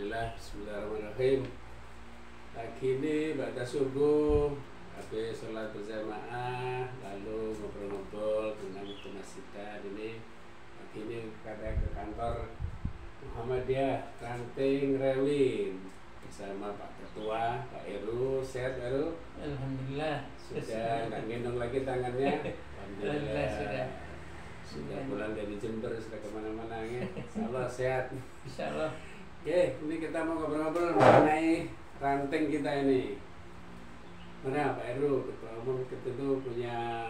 Alhamdulillah, bismillahirrahmanirrahim. Pagi ini pada subuh, habis sholat berjamaah, lalu ngobrol-ngobrol tentang kemasjidan ini. Pagi ini kita ke kantor Muhammadiyah Ranting Rewin bersama Pak Ketua, Pak Heru. Sehat Heru? Alhamdulillah. Sudah nggak gendong lagi tangannya? Alhamdulillah sudah pulang dari Jember, sudah kemana-mana ya. Insyaallah sehat. Insyaallah. Oke, ini kita mau ngobrol-ngobrol mengenai ranting kita ini. Mana Pak Heru, Ketua Umum kita itu punya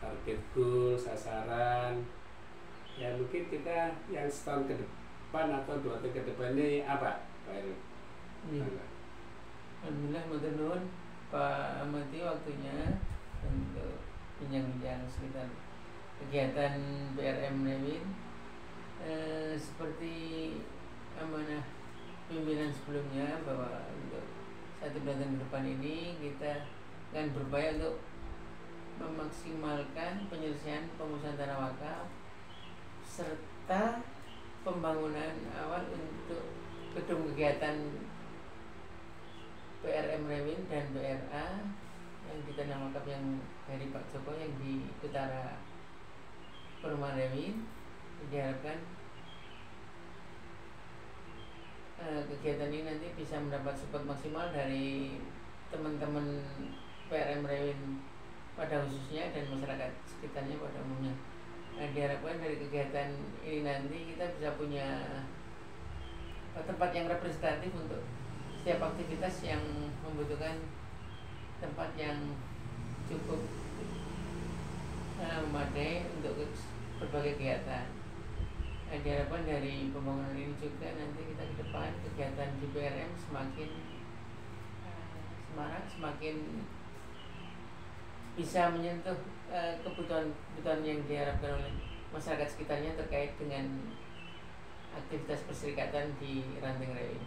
target goal, sasaran. Ya mungkin kita yang setahun ke depan atau 2 tahun ke depan ini apa Pak Heru? Alhamdulillah matur nuwun Pak Amati waktunya untuk bincang-bincang sekitar kegiatan PRM Rewin. Seperti amanah pimpinan sebelumnya bahwa untuk 1 bulan ke depan ini kita akan berupaya untuk memaksimalkan penyelesaian pengurusan tanah wakaf serta pembangunan awal untuk gedung kegiatan PRM Rewin dan PRA yang di tanah wakaf yang dari Pak Joko yang di utara Perumahan Rewin. Diharapkan kegiatan ini nanti bisa mendapat support maksimal dari teman-teman PRM Rewin pada khususnya dan masyarakat sekitarnya pada umumnya. Diharapkan dari kegiatan ini nanti kita bisa punya tempat yang representatif untuk setiap aktivitas yang membutuhkan tempat yang cukup memadai untuk berbagai kegiatan. Diharapkan dari pembangunan ini juga nanti kita ke depan kegiatan di PRM semakin semarak, semakin bisa menyentuh kebutuhan yang diharapkan oleh masyarakat sekitarnya terkait dengan aktivitas perserikatan di Ranting Rewin.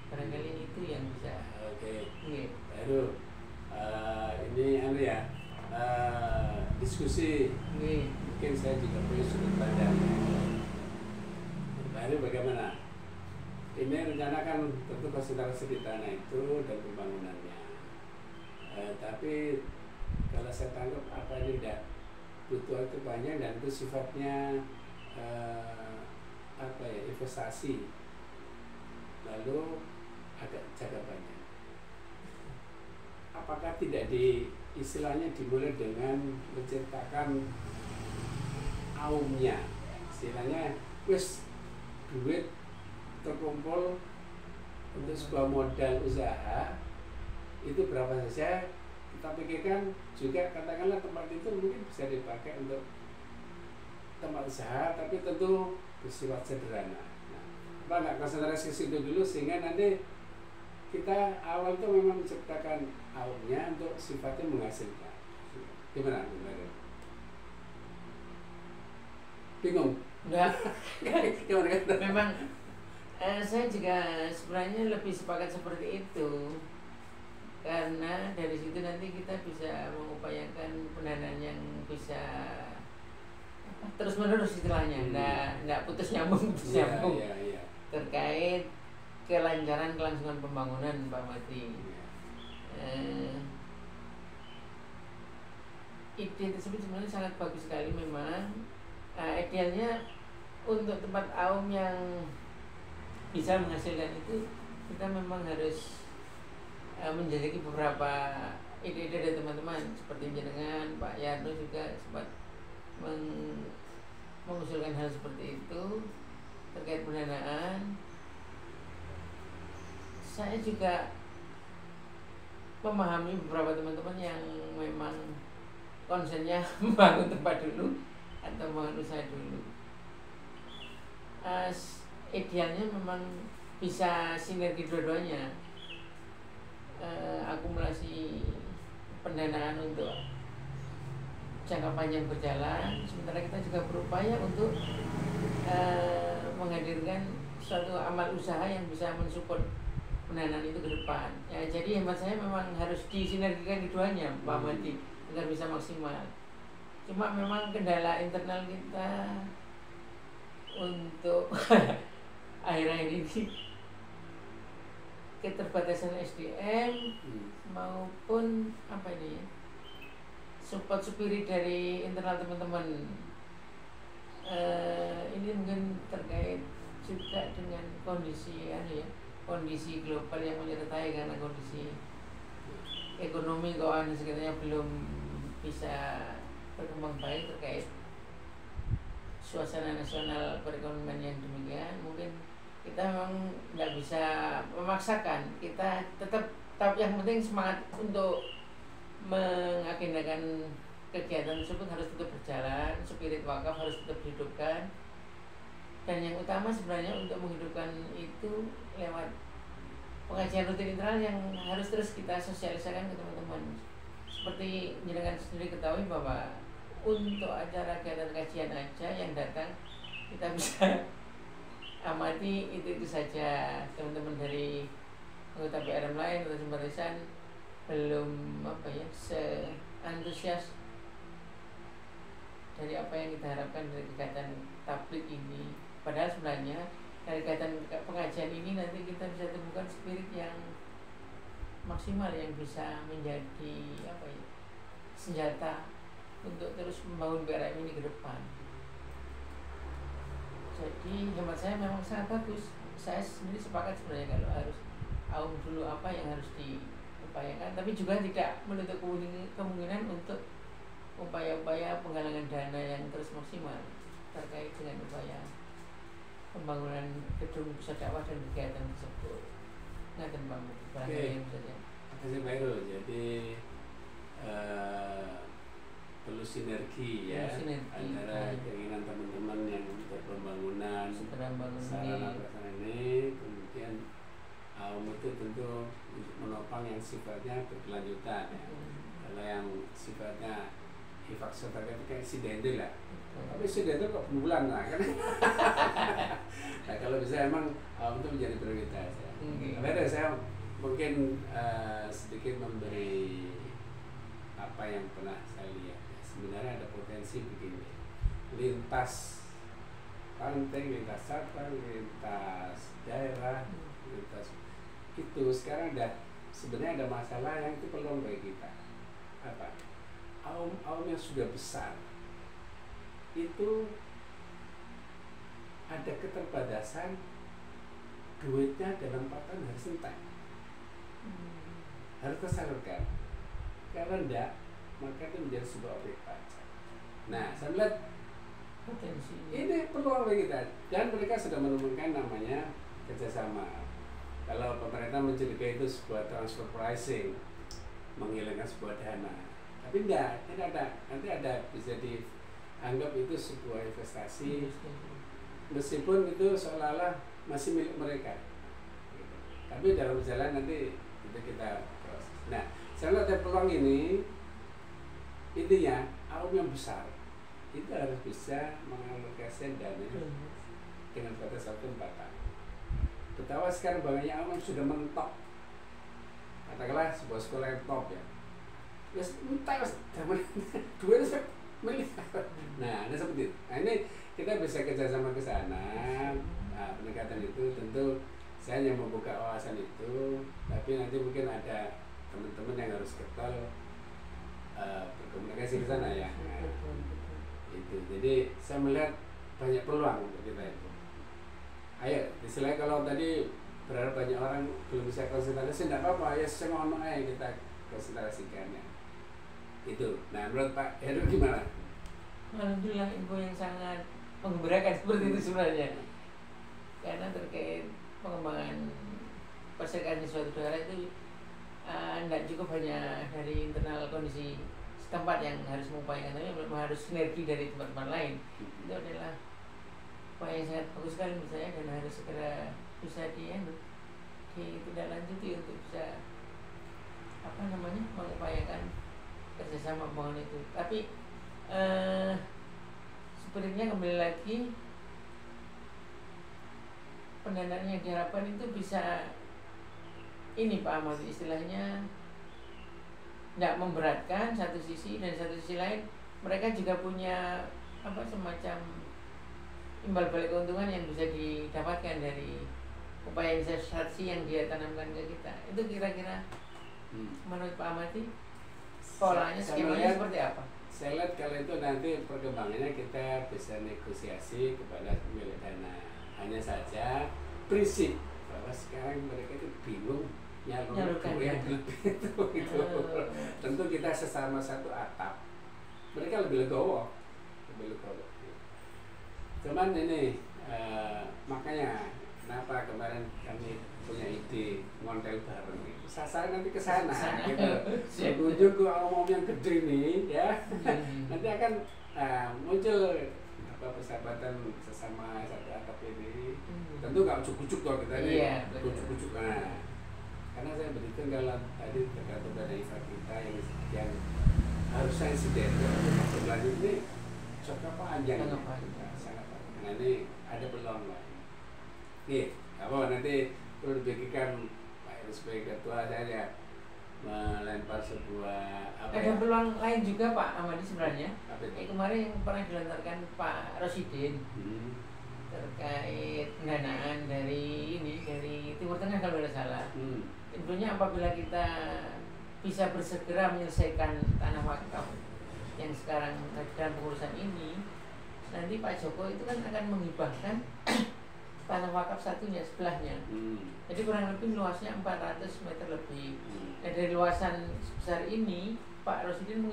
Barangkali itu yang bisa. Oke. Yeah. Baru ini diskusi. Mungkin saya juga punya sudut pandang. Baru bagaimana? Ini rencana kan tentu konsentrasi di tanah itu dan pembangunannya. Tapi kalau saya tangkap apa ini tidak butuh itu banyak dan itu sifatnya investasi. Lalu agak jangka panjang. Apakah tidak istilahnya dimulai dengan menciptakan aumnya, istilahnya wis duit terkumpul untuk sebuah modal usaha itu berapa saja kita pikirkan juga, katakanlah tempat itu mungkin bisa dipakai untuk tempat usaha tapi tentu bersifat sederhana. Apa nggak konsentrasi situ dulu sehingga nanti kita awal itu memang menciptakan aumnya untuk sifatnya menghasilkan. Gimana? Bingung? Enggak. Memang saya juga sebenarnya lebih sepakat seperti itu karena dari situ nanti kita bisa mengupayakan pendanaan yang bisa terus menerus istilahnya, enggak putus nyambung iya. Terkait kelancaran kelangsungan pembangunan Pak Mati. Ide tersebut sebenarnya sangat bagus sekali memang. Idealnya untuk tempat aum yang bisa menghasilkan itu kita memang harus menjadi beberapa ide-ide dari teman-teman seperti jenengan, Pak Yarno juga sempat mengusulkan hal seperti itu terkait pendanaan. Saya juga memahami beberapa teman-teman yang memang konsennya membangun tempat dulu atau membangun usaha dulu. Idealnya memang bisa sinergi dua-duanya, akumulasi pendanaan untuk jangka panjang berjalan, sementara kita juga berupaya untuk menghadirkan suatu amal usaha yang bisa mensupport pendanaan itu ke depan. Ya, jadi hemat saya memang harus disinergikan keduanya, Pak Mati, agar bisa maksimal. Cuma memang kendala internal kita untuk akhir-akhir ini keterbatasan SDM maupun apa ini ya, support spirit dari internal teman-teman. Ini mungkin terkait juga dengan kondisi kondisi global yang menyertai, karena kondisi ekonomi keuangan sekitarnya belum bisa berkembang baik terkait suasana nasional perekonomian yang demikian. Mungkin kita memang nggak bisa memaksakan, kita tetap yang penting semangat untuk mengagendakan kegiatan tersebut harus tetap berjalan, spirit wakaf harus tetap dihidupkan, dan yang utama sebenarnya untuk menghidupkan itu lewat pengajian rutin internal yang harus terus kita sosialisasikan ke teman-teman. Seperti jenengan sendiri ketahui bahwa untuk acara kegiatan kajian aja yang datang kita bisa amati itu saja. Teman-teman dari anggota PRM lain atau simpatisan belum se-antusias dari apa yang kita harapkan dari kegiatan tablik ini. Padahal sebenarnya dari kegiatan pengajian ini nanti kita bisa temukan spirit yang maksimal yang bisa menjadi senjata untuk terus membangun PRM ini ke depan. Jadi hemat saya memang sangat bagus. Saya sendiri sepakat sebenarnya kalau harus aum dulu apa yang harus diupayakan, tapi juga tidak menutup kemungkinan untuk upaya-upaya penggalangan dana yang terus maksimal terkait dengan upaya pembangunan gedung pusat dakwah dan kegiatan tersebut. Ngaten Pak Mu, barangkali saja. Terima kasih. Jadi perlu sinergi ya antara keinginan teman-teman yang untuk pembangunan sarana prasarana ini, kemudian aum itu tentu untuk menopang yang sifatnya berkelanjutan ya. Kalau yang sifatnya infak sebagai insidental lah, tapi insidental kok bulan lah kan. Nah kalau bisa emang aum itu menjadi prioritas ya. Tapi saya mungkin sedikit memberi apa yang pernah saya lihat. Sebenarnya ada potensi begini, lintas pantai, lintas sabang, lintas daerah, lintas itu sekarang sebenarnya ada masalah yang itu peluang bagi kita. Apa? Aum yang sudah besar itu ada keterbatasan duitnya dalam 4 tahun harus entek, harus tersalurkan. Kalau enggak, maka itu menjadi sebuah objek pajak. Nah, saya melihat potensi ini peluang bagi kita, dan mereka sudah menemukan namanya kerjasama. Kalau pemerintah mencurigai itu sebuah transfer pricing, menghilangkan sebuah dana, tapi tidak ada, nanti ada bisa dianggap itu sebuah investasi, meskipun itu seolah-olah masih milik mereka. Tapi dalam jalan nanti itu kita proses. Nah, saya lihat peluang ini. Intinya aum yang besar itu harus bisa mengalokasikan dana dengan batas waktu 4 tahun. Betapa sekarang banyak aum yang sudah mentok, katakanlah sebuah sekolah yang top ya, entah duitnya miliar. Nah, ini seperti itu. Nah, ini kita bisa kerjasama ke sana. Nah, pendekatan itu tentu saya hanya membuka wawasan itu, tapi nanti mungkin ada teman-teman yang harus getol berkomunikasi ke sana ya. Nah, itu. Jadi saya melihat banyak peluang untuk kita itu. Ayo, istilahnya kalau tadi berharap banyak orang belum bisa konsentrasi, tidak apa-apa ya, semua aja kita konsentrasikannya. Itu. Nah, menurut Pak Heru gimana? Alhamdulillah, info yang sangat menggembirakan seperti itu sebenarnya. Karena terkait pengembangan perserikatan suatu daerah itu tidak cukup hanya dari internal kondisi setempat yang harus mengupayakan, tapi memang harus sinergi dari tempat-tempat lain. Itu adalah upaya yang sangat bagus sekali menurut saya, dan harus segera bisa ditindaklanjuti untuk bisa mengupayakan kerjasama pembangunan itu. Tapi sebenarnya kembali lagi, pendanaan yang diharapkan itu bisa ini Pak Ahmad, istilahnya tidak memberatkan satu sisi, dan satu sisi lain mereka juga punya semacam imbal balik keuntungan yang bisa didapatkan dari upaya investasi yang dia tanamkan ke kita. Itu kira-kira menurut Pak Ahmadi polanya skemanya seperti apa? Saya lihat kalau itu nanti perkembangannya kita bisa negosiasi kepada pemilik dana. Hanya saja prinsip bahwa sekarang mereka itu bingung nyalurkan yang lebih itu gitu. Tentu kita sesama satu atap, mereka lebih legowo. Cuman ini makanya kenapa kemarin kami punya ide ngontel bareng gitu. Sasaran nanti ke sana gitu. Menuju ke omong yang gede nih ya. Nanti akan muncul persahabatan sesama satu atap ini. Tentu nggak ujuk-ujuk kalau kita ini ujuk-ujuk. Karena saya berhitung kalau tadi tergantung dari event kita yang harus sensitif. Selanjutnya ini jangka panjang. Sangat panjang. Nah ini ada peluang lah. Nih, apa nanti perlu dipikirkan Pak Heru sebagai ketua saya melempar sebuah ada peluang lain juga Pak Ahmadi sebenarnya. Kemarin yang pernah dilontarkan Pak Rosidin terkait pendanaan dari Timur Tengah kalau tidak salah. Tentunya apabila kita bisa bersegera menyelesaikan tanah wakaf yang sekarang dalam pengurusan ini, nanti Pak Joko itu kan akan menghibahkan tanah wakaf satunya sebelahnya. Jadi kurang lebih luasnya 400 meter lebih. Nah, dari luasan sebesar ini Pak Rosidin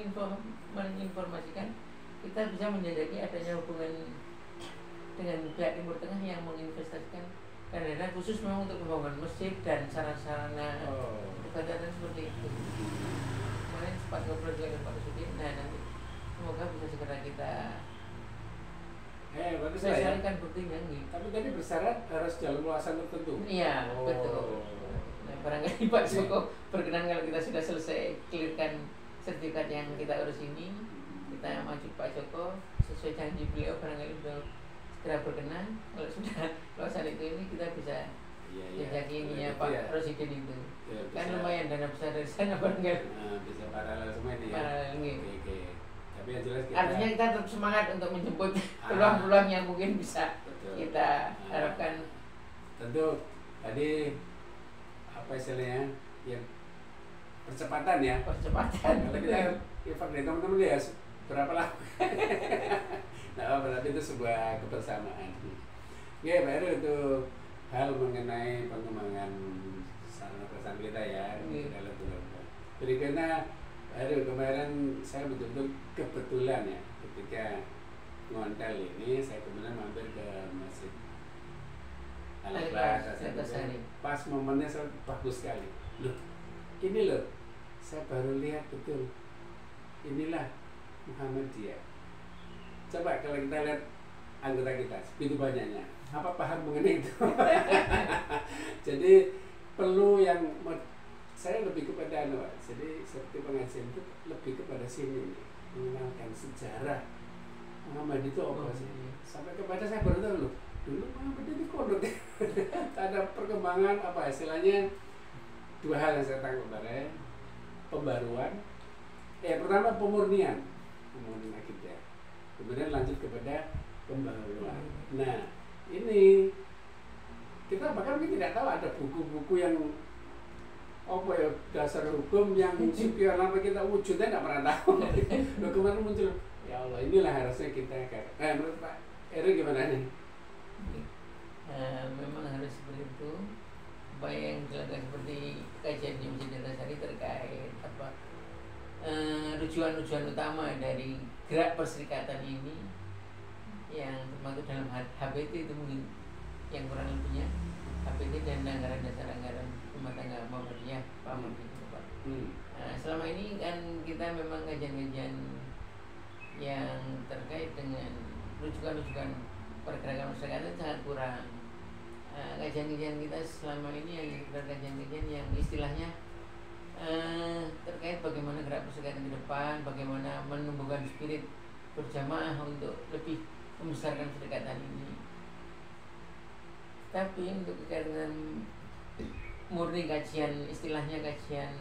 menginformasikan kita bisa menjajaki adanya hubungan dengan pihak Timur Tengah yang menginvestasikan dana khusus memang untuk pembangunan masjid dan sarana-sarana ibadah seperti itu. Kemarin sempat ngobrol juga dengan Pak Rosidin. Nah nanti semoga bisa segera kita bagus lah ya. Kan buktinya nih. Tapi tadi bersyarat harus jalan luasan tertentu. Iya, betul. Nah, barangkali Pak Joko berkenan kalau kita sudah selesai clearkan sertifikat yang kita urus ini, kita maju Pak Joko sesuai janji beliau, barangkali beliau segera berkenan. Kalau sudah luasan itu ini kita bisa jajaki ininya Pak Rosidin itu. Kan lumayan dana besar dari sana barangkali. Bisa paralel semua ini ya. Paralel. Oke. Tapi yang jelas artinya kita tetap semangat untuk menjemput peluang-peluang yang mungkin bisa kita harapkan. Tentu tadi apa istilahnya ya percepatan ya. Kalau kita event dari teman-teman ya berapa lah. Nah berarti itu sebuah kebersamaan. Oke baru itu hal mengenai pengembangan sarana prasarana kita ya. Berikutnya kemarin saya betul-betul kebetulan ya ketika ngontel ini saya kemudian mampir ke Masjid Al-Ikhlas. Pas momennya saya bagus sekali. Loh, ini loh saya baru lihat betul. Inilah Muhammadiyah. Coba kalau kita lihat anggota kita begitu banyaknya. Apa paham mengenai itu? Jadi perlu yang saya lebih kepada jadi seperti pengajian itu lebih kepada sini mengenalkan sejarah Muhammad itu apa sih sampai kepada saya baru tahu loh dulu Muhammad itu kodok. Ada perkembangan apa istilahnya dua hal yang saya tangkap kemarin pembaruan pertama pemurnian akidah kemudian lanjut kepada pembaruan. Nah ini kita bahkan tidak tahu ada buku-buku yang apa ya dasar hukum yang sekian lama kita wujudnya nggak pernah tahu. Loh kemarin muncul ya Allah inilah harusnya kita menurut Pak Heru gimana nih? Memang harus seperti itu. Apa yang dilakukan seperti kajian di Masjid Antasari terkait apa rujukan utama dari gerak perserikatan ini yang termasuk dalam HPT itu mungkin yang kurang lebihnya HPT dan anggaran dasar anggaran rumah tangga Muhammadiyah Pak Ahmadi itu Pak. Selama ini kan kita memang kajian-kajian yang terkait dengan rujukan pergerakan masyarakat itu sangat kurang. Kajian-kajian kita selama ini yang kajian-kajian yang istilahnya terkait bagaimana gerak perserikatan ke depan, bagaimana menumbuhkan spirit berjamaah untuk lebih membesarkan perserikatan ini. Tapi untuk kegiatan murni kajian istilahnya kajian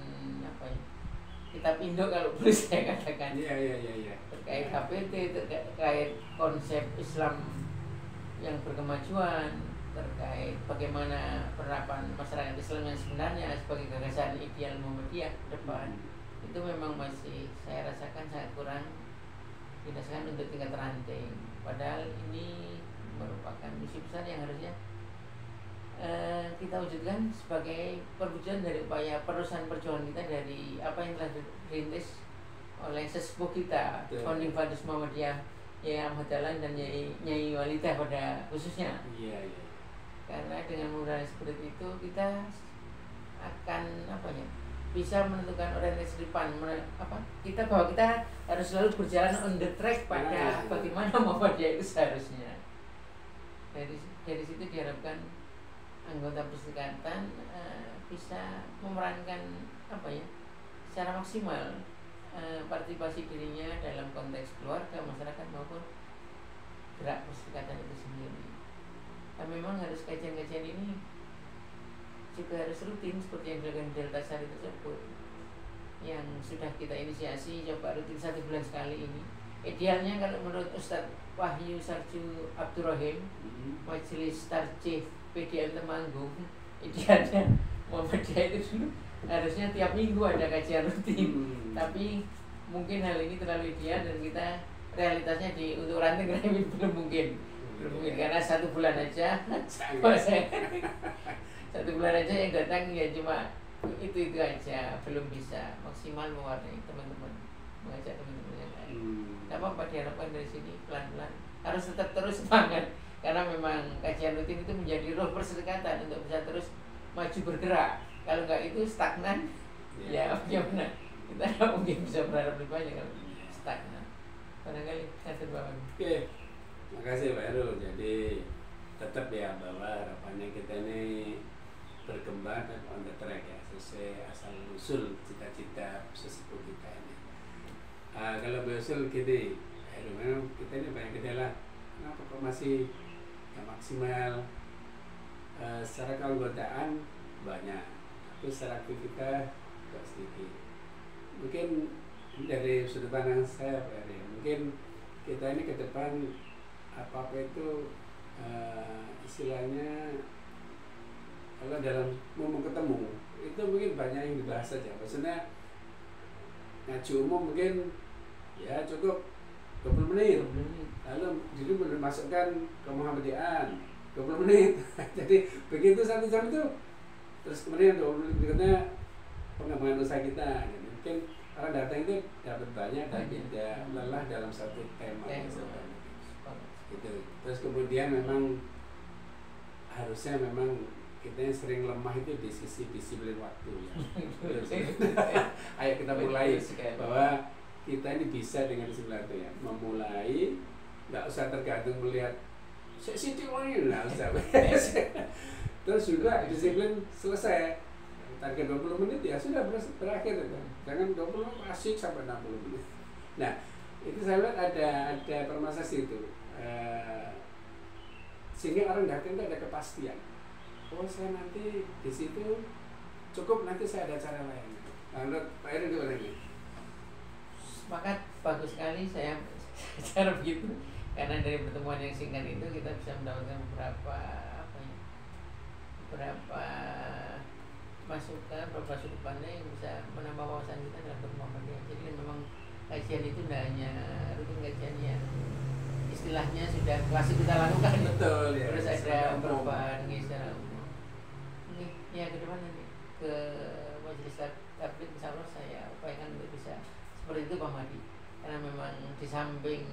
apa ya kitab Indo kalau boleh saya katakan terkait HPT terkait konsep Islam yang berkemajuan terkait bagaimana penerapan masyarakat Islam yang sebenarnya sebagai gagasan ideal Muhammadiyah ke depan itu memang masih saya rasakan sangat kurang dirasakan untuk tingkat ranting. Padahal ini merupakan misi besar yang harusnya kita wujudkan sebagai perwujudan dari upaya penerusan perjuangan kita dari apa yang telah dirintis oleh sesepuh kita, founding fathers Muhammadiyah, Yai Ahmad Dahlan dan Nyai Walidah pada khususnya. Iya, iya. Karena dengan menggunakan seperti itu kita akan bisa menentukan orientasi depan kita bahwa kita harus selalu berjalan on the track pada bagaimana Muhammadiyah itu seharusnya. Dari situ diharapkan anggota perserikatan bisa memerankan secara maksimal partisipasi dirinya dalam konteks keluarga, masyarakat maupun gerak perserikatan itu sendiri. Dan memang harus kajian-kajian ini juga harus rutin seperti yang dilakukan Delta Sari tersebut yang sudah kita inisiasi coba rutin 1 bulan sekali ini. Idealnya kalau menurut Ustadz Wahyu Sarju Abdurrahim, Majelis Tarjih PDM Temanggung, idealnya Muhammadiyah itu dulu harusnya tiap minggu ada kajian rutin. Tapi mungkin hal ini terlalu ideal dan kita realitasnya untuk ranting belum mungkin karena 1 bulan aja 1 bulan aja yang datang ya cuma itu aja, belum bisa maksimal mewarnai teman-teman, mengajak teman-teman yang lain. Tidak apa-apa, diharapkan dari sini pelan-pelan harus tetap terus semangat karena memang kajian rutin itu menjadi roh perserikatan untuk bisa terus maju bergerak. Kalau enggak itu stagnan, ya bagaimana? Kita tidak mungkin bisa berharap lebih banyak kalau stagnan. Barangkali saya terbawa. Oke. Makasih Pak Heru. Jadi tetap ya bahwa harapannya kita ini berkembang dan on the track ya, sesuai asal usul cita-cita sesepuh kita ini. Kalau berusul gini, memang kita ini banyak kendala. Kenapa kok masih maksimal? Secara keanggotaan banyak, tapi secara aktivitas kok sedikit. Mungkin dari sudut pandang saya Pak Heru, mungkin kita ini ke depan apa itu istilahnya kalau dalam ngomong ketemu itu mungkin banyak yang dibahas saja. Maksudnya ngaji umum mungkin ya cukup 20 menit. Lalu dulu dimasukkan ke Muhammadiyah 20 menit. Jadi begitu 1 jam itu terus kemudian 20 menit berikutnya pengembangan usaha kita. Jadi mungkin orang datang itu dapat banyak dan tidak lelah dalam satu tema. Gitu. Terus kemudian memang harusnya memang kita yang sering lemah itu di sisi disiplin waktu ya. Ayo kita mulai bahwa kita ini bisa dengan disiplin waktu ya. Memulai, nggak usah tergantung melihat Siti ini nggak usah. Terus juga disiplin selesai. Target 20 menit ya sudah berakhir itu. Jangan 20 asik sampai 60 menit. Nah, itu saya lihat ada permasalahan itu. Sehingga orang datang itu ada kepastian. Oh saya nanti di situ cukup, nanti saya ada cara lain. Menurut Pak Heru gimana ini? Sepakat, bagus sekali saya cara begitu. Karena dari pertemuan yang singkat itu kita bisa mendapatkan beberapa masukan, beberapa sudut pandang yang bisa menambah wawasan kita dalam bermuamalah. Jadi memang kajian itu tidak hanya rutin kajian yang istilahnya sudah klasik kita lakukan. Betul ya. Terus ada perubahan secara umum. Ini ya ke depan nanti ke majelis tabligh insya Allah saya upayakan untuk bisa seperti itu Pak Madi. Karena memang di samping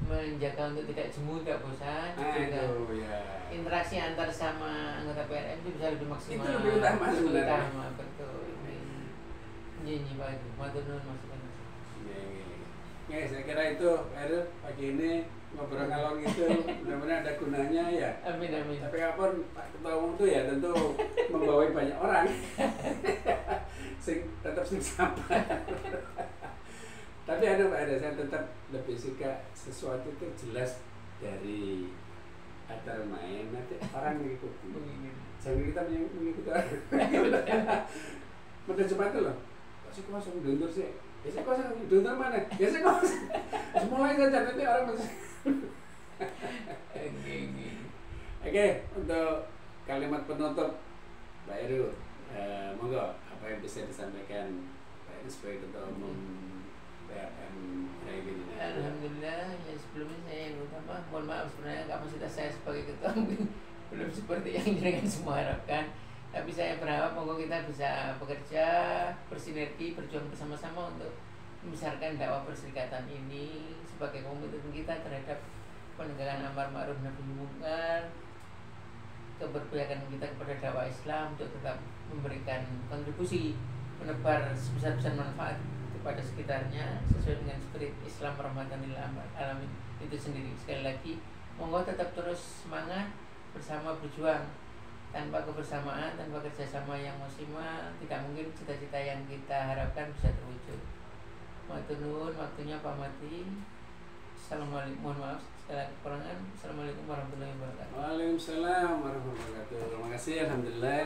menjaga untuk tidak jemu, tidak bosan, juga interaksi antar sama anggota PRM itu bisa lebih maksimal. Itu lebih utama sebenarnya. Betul. Ini Pak, matur nuwun masukan. Ya, saya kira itu Pak Heru pagi ini ngobrol ngalor gitu, mudah-mudahan ada gunanya ya. Amin amin. Tapi kapan Pak Ketua Umum itu ya tentu membawa banyak orang, tetap sing sampah. Tapi ada Pak Heru, saya tetap lebih suka sesuatu itu jelas dari atar main, nanti orang mengikuti. Jangan kita mengikuti orang. Pada cepat itu loh, kasih kosong donor sih. Biasanya kosong, donor mana? Biasanya kosong. Mulai saja nanti orang masih. Oke, untuk kalimat penutup Pak Heru, monggo apa yang bisa disampaikan Pak Heru sebagai Ketua Umum PRM Reagin ini? Alhamdulillah, ya sebelumnya saya yang utama mohon maaf sebenarnya kapasitas saya sebagai ketua mungkin belum seperti yang jenengan semua harapkan, tapi saya berharap monggo kita bisa bekerja bersinergi berjuang bersama-sama untuk membesarkan dakwah perserikatan ini sebagai komitmen kita terhadap penegakan amar ma'ruf nahi munkar, keberpihakan kita kepada dakwah Islam untuk tetap memberikan kontribusi menebar sebesar-besar manfaat kepada sekitarnya sesuai dengan spirit Islam rahmatan lil alamin itu sendiri. Sekali lagi monggo tetap terus semangat bersama berjuang, tanpa kebersamaan, tanpa kerjasama yang maksimal tidak mungkin cita-cita yang kita harapkan bisa terwujud. Matur nuwun, waktunya pamati. Assalamualaikum, mohon maaf segala kekurangan. Assalamualaikum warahmatullahi wabarakatuh. Waalaikumsalam warahmatullahi wabarakatuh. Terima kasih, alhamdulillah.